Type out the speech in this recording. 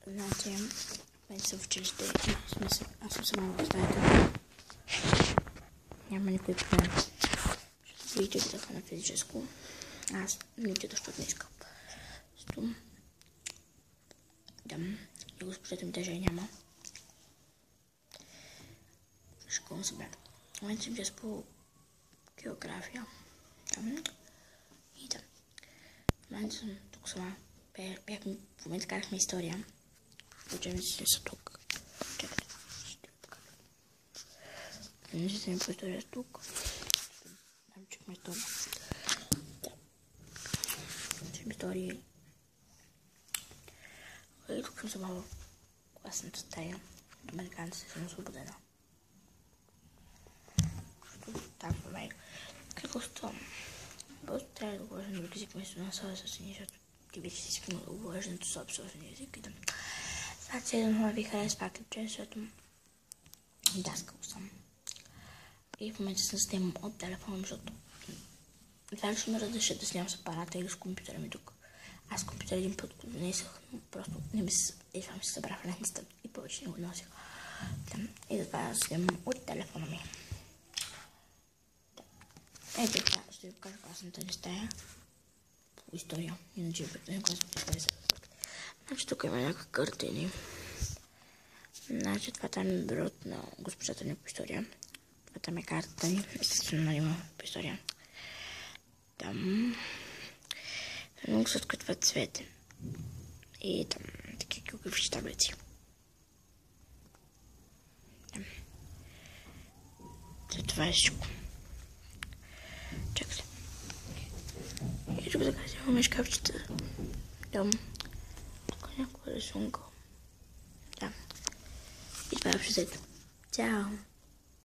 Знаете, мен съм в училище и аз съм сама в стаята. Няма никой проблем. Ще видите видеха на физическо. Аз не уча, защото не искам. Да, и госпожата ми даже няма. Школа се бях. В момента съм част по география. И да. В момента съм тук сама. В момента карахме история. Учебниците са тук. Чакайте. Учебниците ми по история са тук. Научихме история. Учеб истории. И тук съм сама в класната стая. От американците съм освободена. Так, в мен. Какво става? Просто трябва да говоря на друг език вместо на собствения, защото ти вече си искам да говориш на собствения език. Значи, едно ви харесва клипче, защото даскал съм. И в момента съм снимам от телефона, защото това ще ме разрешат да снимам с апарата или с компютъра ми тук. Аз компютър един път го донесах, но просто не ми се... това ми се събра в лентата и повече не го носих. И затова снимам от телефона ми. Ето това, ще ви покажа класната ни стая по история. Иначе не класната история. Значи тук има някакви картини. Значи това там е бюрото на госпожата ни по история. Това там е картата ни. Естествено има по история. Там много се откътват цвете. И там такива географични таблици. Това е всичко. Чакайте. И тук така си имаме шкафчета. Там. Тук е някаква рисунка. Да. И това е общо взето. Чао!